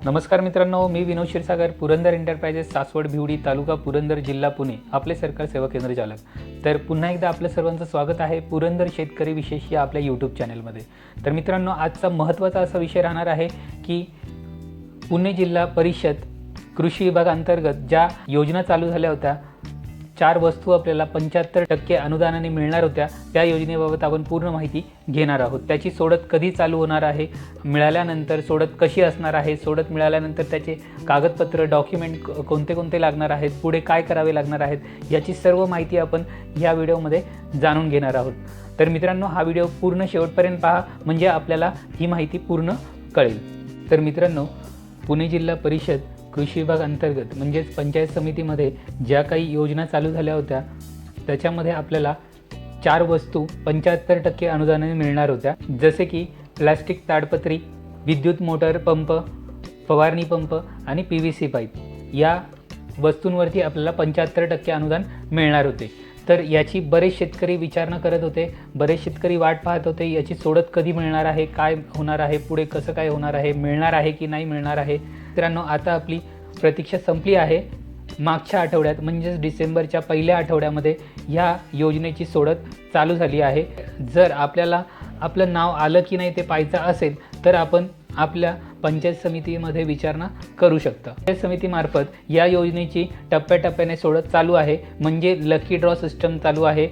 नमस्कार मित्रांनो, मी विनोद क्षीरसागर, पुरंदर एंटरप्राइजेस, सासवड भिवडी, तालुका पुरंदर, जिल्हा पुणे, आपले सरकार सेवा केंद्र चालक. तर पुन्हा एकदा आपलं सर्वांचं स्वागत आहे पुरंदर शेतकरी विशेष या आपल्या यूट्यूब चॅनलमध्ये. तर मित्रांनो, आजचा महत्त्वाचा असा विषय राहणार आहे की पुणे जिल्हा परिषद कृषी विभागांतर्गत ज्या योजना चालू झाल्या होत्या, 4 वस्तू आपल्याला 75% अनुदानाने मिळणार होत्या, त्या योजनेबाबत आपण पूर्ण माहिती घेणार आहोत. त्याची सोडत कधी चालू होणार आहे, मिळाल्यानंतर सोडत कशी असणार आहे, सोडत मिळाल्यानंतर त्याचे कागदपत्र डॉक्युमेंट कोणते कोणते लागणार आहेत, पुढे काय करावे लागणार आहेत, याची सर्व माहिती आपण या व्हिडिओमध्ये जाणून घेणार आहोत. तर मित्रांनो, हा व्हिडिओ पूर्ण शेवटपर्यंत पहा, म्हणजे आपल्याला ही माहिती पूर्ण कळेल. तर मित्रांनो, पुणे जिल्हा परिषद कृषी विभाग अंतर्गत म्हणजेच पंचायत समितीमध्ये ज्या काही योजना चालू झाल्या होत्या, त्याच्यामध्ये आपल्याला 4 वस्तू 75% अनुदानाने मिळणार होत्या. जसे की प्लास्टिक ताडपत्री, विद्युत मोटर पंप, फवारणी पंप आणि PVC पाईप. या वस्तूंवरती आपल्याला 75% अनुदान मिळणार होते. तर याची बरेच शेतकरी विचारणा करत होते, बरेच शेतकरी वाट पाहत होते, याची सोडत कधी मिळणार आहे, काय होणार आहे, पुढे कसं काय होणार आहे, मिळणार आहे की नाही मिळणार आहे. मित्रांनो, आता आपली प्रतीक्षा संपली आहे. मागच्या आठवड्यात म्हणजेच डिसेंबरच्या पहिल्या आठवड्यामध्ये ह्या योजनेची सोडत चालू झाली आहे. जर आपल्याला आपलं नाव आलं की नाही ते पाहायचं असेल तर आपण आपल्या पंचायत समितीमध्ये विचारणा करू शकता. पंचायत समितीमार्फत या योजनेची टप्प्याटप्प्याने सोडत चालू आहे, म्हणजे लकी ड्रॉ सिस्टम चालू आहे.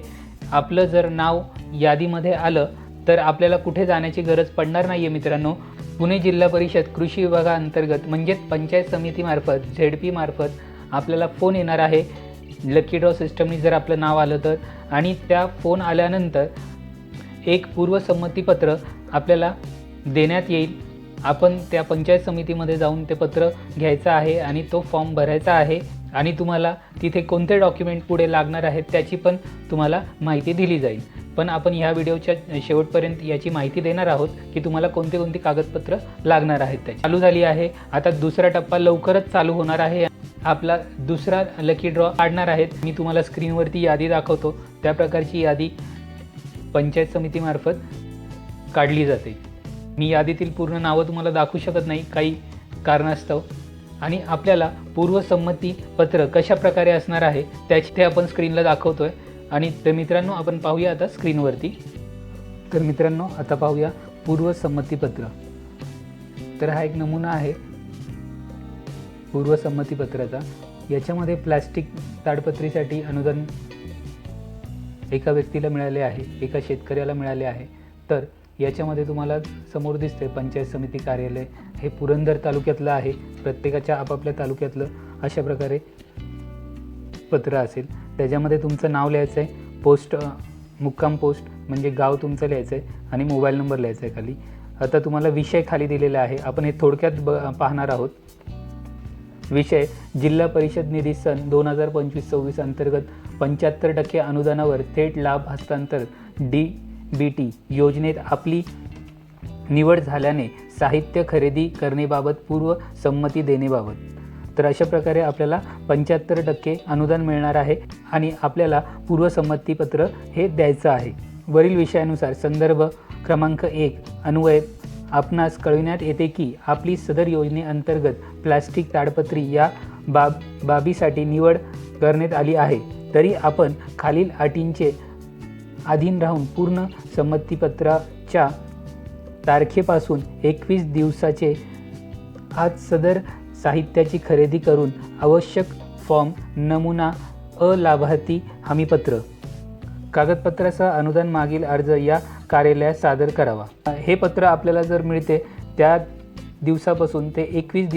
आपलं जर नाव यादीमध्ये आलं तर आपल्याला कुठे जाण्याची गरज पडणार नाही आहे. मित्रांनो, पुणे जिल्हा परिषद कृषी विभागाअंतर्गत म्हणजेच पंचायत समितीमार्फत ZP मार्फत आपल्याला फोन येणार आहे. लकी ड्रॉ सिस्टमनी जर आपलं नाव आलं तर, आणि त्या फोन आल्यानंतर एक पूर्वसंमतीपत्र आपल्याला देण्यात येईल. आपण त्या पंचायत समितीमध्ये जाऊन ते पत्र घ्यायचं आहे आणि तो फॉर्म भरायचा आहे, आणि तुम्हाला तिथे कोणते डॉक्युमेंट पुढे लागणार आहेत त्याची पण तुम्हाला माहिती दिली जाईल. पण आपण ह्या व्हिडिओच्या शेवटपर्यंत याची माहिती देणार आहोत की तुम्हाला कोणते कोणती कागदपत्र लागणार आहेत. त्याची चालू झाली आहे. आता दुसरा टप्पा लवकरच चालू होणार आहे. आपला दुसरा लकी ड्रॉ काढणार आहेत. मी तुम्हाला स्क्रीनवरती यादी दाखवतो. त्या प्रकारची यादी पंचायत समितीमार्फत काढली जाते. मी यादीतील पूर्ण नावं तुम्हाला दाखवू शकत नाही काही कारणास्तव, आणि आपल्याला पूर्वसंमती पत्र कशा प्रकारे असणार आहे त्याची ते आपण स्क्रीनला दाखवतो आहे. आणि ते मित्रांनो, आपण पाहूया आता स्क्रीनवरती. तर मित्रांनो, आता पाहूया पूर्वसंमतीपत्र. तर हा एक नमुना आहे पूर्वसंमतीपत्राचा. याच्यामध्ये प्लास्टिक ताडपत्रीसाठी अनुदान एका व्यक्तीला मिळाले आहे, एका शेतकऱ्याला मिळाले आहे. तर याच्यामध्ये तुम्हाला समोर दिसते पंचायत समिती कार्यालय, हे पुरंदर तालुक्यातलं आहे. प्रत्येकाच्या आपापल्या तालुक्यातलं अशा प्रकारे पत्र असेल. त्याच्यामध्ये तुमचं नाव लिहायचं आहे, पोस्ट मुक्काम पोस्ट म्हणजे गाव तुमचं लिहायचं आहे, आणि मोबाईल नंबर लिहायचा आहे खाली. आता तुम्हाला विषय खाली दिलेला आहे, आपण हे थोडक्यात पाहणार आहोत. विषय: जिल्हा परिषद निधी सन 2025-26 अंतर्गत 75% अनुदानावर थेट लाभ हस्तांतर DBT योजनेत आपली निवड झाल्याने साहित्य खरेदी करण्याबाबत पूर्व संमती देण्याबाबत. तर अशा प्रकारे आपल्याला 75% अनुदान मिळणार आहे आणि आपल्याला पूर्वसंमतीपत्र हे द्यायचं आहे. वरील विषयानुसार संदर्भ क्रमांक 1 अन्वये आपणास कळविण्यात येते की आपली सदर योजनेअंतर्गत प्लास्टिक ताडपत्री या बाबीसाठी निवड करण्यात आली आहे. तरी आपण खालील अटींचे अधीन राहून पूर्ण संमतीपत्राच्या तारखेपासून 21 दिवसाचे आज सदर साहित्याची खरेदी करून आवश्यक फॉर्म, नमुना, लाभार्थी हमीपत्र, कागदपत्रासह अनुदान मागील अर्ज या कार्यालयात सादर करावा. हे पत्र आपल्याला जर मिळते त्या दिवसापासून ते 21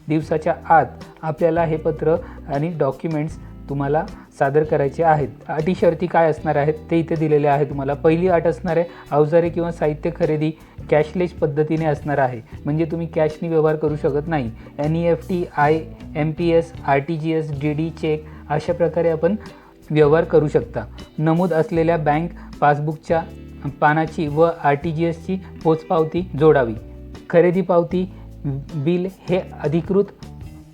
दिवसाच्या आत आपल्याला हे पत्र आणि डॉक्युमेंट्स तुम्हाला सादर करायचे आहेत. अटी शर्ती काय असणार आहेत ते इथे दिलेले आहे तुम्हाला. पहिली अट असणार आहे, अवजारे किंवा साहित्य खरेदी कॅशलेस पद्धतीने असणार आहे, म्हणजे तुम्ही कॅशनी व्यवहार करू शकत नाही. NEFT, IMPS, RTGS, DD cheque अशा प्रकारे आपण व्यवहार करू शकता. नमूद असलेल्या बँक पासबुकच्या पानाची व RTGSची पोचपावती जोडावी. खरेदी पावती बिल हे अधिकृत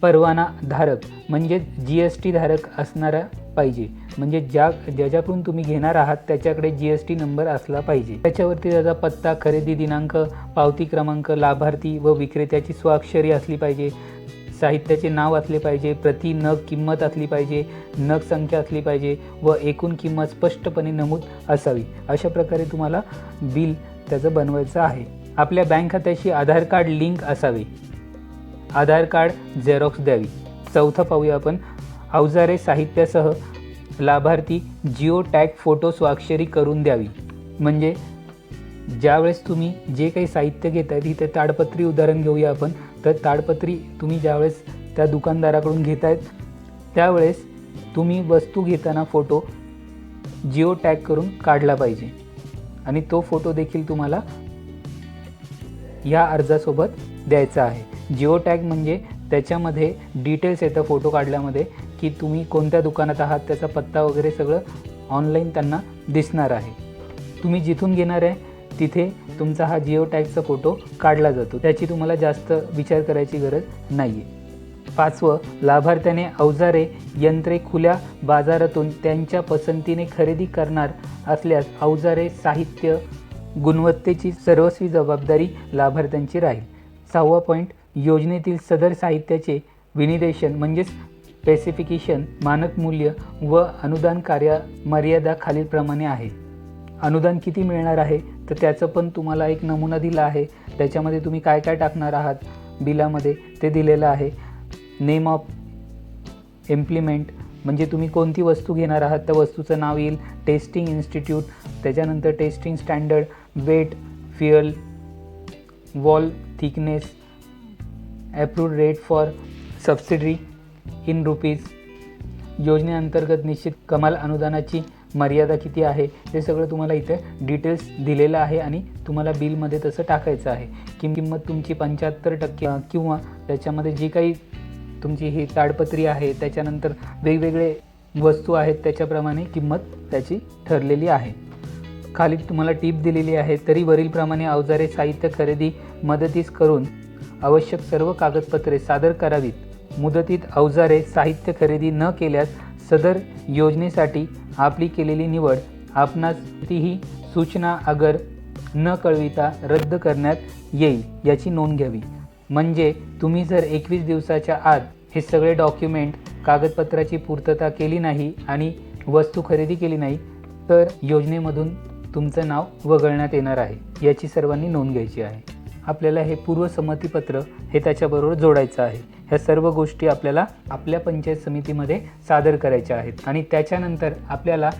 परवाना धारक म्हणजे GST धारक असणाऱ्या पाहिजे, म्हणजे ज्याच्याकडून तुम्ही घेणार आहात त्याच्याकडे GST नंबर असला पाहिजे. त्याच्यावरती त्याचा पत्ता, खरेदी दिनांक, पावती क्रमांक, लाभार्थी व विक्रेत्याची स्वाक्षरी असली पाहिजे, साहित्याचे नाव असले पाहिजे, प्रति नग किंमत असली पाहिजे, नग संख्या असली पाहिजे व एकूण किंमत स्पष्टपणे नमूद असावी. अशा प्रकारे तुम्हाला बिल त्याचं बनवायचं आहे. आपल्या बँक खात्याशी आधार कार्ड लिंक असावे. आधार कार्ड झेरॉक्स द्यावी. चौथा पाहूया आपण. अवजारे साहित्यासह लाभार्थी जिओ टॅग फोटो स्वाक्षरी करून द्यावी. म्हणजे ज्यावेळेस तुम्ही जे काही साहित्य घेताय तिथे ताडपत्री उदाहरण घेऊया आपण. तर ताडपत्री तुम्ही ज्यावेळेस त्या दुकानदाराकडून घेतायत त्यावेळेस तुम्ही वस्तू घेताना फोटो जिओ टॅग करून काढला पाहिजे आणि तो फोटो देखील तुम्हाला या अर्जासोबत द्यायचा आहे. जिओ टॅग म्हणजे त्याच्यामध्ये डिटेल्स येतं फोटो काढल्यामध्ये की तुम्ही कोणत्या दुकानात आहात, त्याचा पत्ता वगैरे सगळं ऑनलाईन त्यांना दिसणार आहे. तुम्ही जिथून घेणार आहे तिथे तुमचा हा जिओ टॅगचा फोटो काढला जातो. त्याची तुम्हाला जास्त विचार करायची गरज नाही आहे. पाचवं, लाभार्थ्याने अवजारे यंत्रे खुल्या बाजारातून त्यांच्या पसंतीने खरेदी करणार असल्यास अवजारे साहित्य गुणवत्तेची सर्वस्वी जबाबदारी लाभार्थ्यांची राहील. 6वा पॉईंट, योजनेतील सदर साहित्याचे विनिर्देशन म्हणजेच स्पेसिफिकेशन, मानक मूल्य व अनुदान कार्य मर्यादा खालीलप्रमाणे आहे. अनुदान किती मिळणार आहे तर त्याचं पण तुम्हाला एक नमुना दिला आहे. त्याच्यामध्ये तुम्ही काय काय टाकणार आहात बिलामध्ये ते दिलेलं आहे. नेम ऑफ इम्प्लिमेंट म्हणजे तुम्ही कोणती वस्तू घेणार आहात त्या वस्तूचं नाव येईल. टेस्टिंग इन्स्टिट्यूट, त्याच्यानंतर testing standard, weight, fuel, wall thickness, approved rate for subsidy in rupees, योजनेअंतर्गत निश्चित कमाल अनुदानाची मर्यादा किती आहे हे सगळं तुम्हाला इथे डिटेल्स दिलेलं आहे आणि तुम्हाला बिलमध्ये तसं टाकायचं आहे. किंमत तुमची 75% किंवा त्याच्यामध्ये जी काही तुमची ही ताडपत्री आहे त्याच्यानंतर वेगवेगळे वस्तू आहेत त्याच्याप्रमाणे किंमत त्याची ठरलेली आहे. खाली तुम्हाला टीप दिलेली आहे. तरी वरीलप्रमाणे अवजारे साहित्य खरेदी मदतीस करून आवश्यक सर्व कागदपत्रे सादर करावीत. मुदतीत अवजारे साहित्य खरेदी न केल्यास सदर योजनेसाठी आपली केलेली निवड आपणास तीही सूचना अगर न कळविता रद्द करण्यात येईल याची नोंद घ्यावी. म्हणजे तुम्ही जर 21 दिवसाच्या आत हे सगळे डॉक्युमेंट कागदपत्राची पूर्तता केली नाही आणि वस्तू खरेदी केली नाही तर योजनेमधून तुमचं नाव वगळण्यात येणार आहे. याची सर्वांनी नोंद घ्यायची आहे. आपल्याला हे पूर्वसंमतीपत्र हे त्याच्याबरोबर जोडायचं आहे. ह्या सर्व गोष्टी आपल्याला आपल्या पंचायत समितीमध्ये सादर करायच्या आहेत आणि त्याच्यानंतर आपल्याला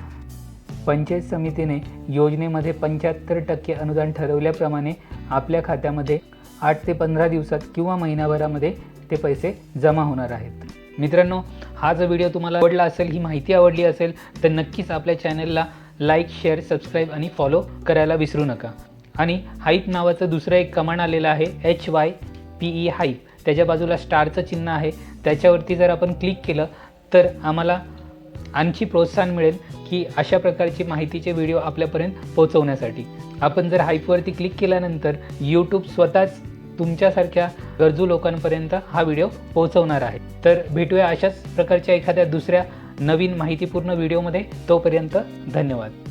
पंचायत समितीने योजनेमध्ये 75% अनुदान ठरवल्याप्रमाणे आपल्या खात्यामध्ये 8 ते 15 दिवसात किंवा महिनाभरामध्ये ते पैसे जमा होणार आहेत. मित्रांनो, हा जो व्हिडिओ तुम्हाला आवडला असेल, ही माहिती आवडली असेल तर नक्कीच आपल्या चॅनलला लाईक, शेअर, सबस्क्राईब आणि फॉलो करायला विसरू नका. आणि हाईप नावाचं दुसरं एक कमांड आलेलं आहे HYPE हाईप. त्याच्या बाजूला स्टारचं चिन्ह आहे. त्याच्यावरती जर आपण क्लिक केलं तर आम्हाला आणखी प्रोत्साहन मिळेल की अशा प्रकारची माहितीचे व्हिडिओ आपल्यापर्यंत पोहोचवण्यासाठी. आपण जर हाईपवरती क्लिक केल्यानंतर यूट्यूब स्वतःच तुमच्यासारख्या गरजू लोकांपर्यंत हा व्हिडिओ पोहोचवणार आहे. तर भेटूया अशाच प्रकारच्या एखाद्या दुसऱ्या नवीन माहितीपूर्ण व्हिडिओमध्ये. तोपर्यंत धन्यवाद.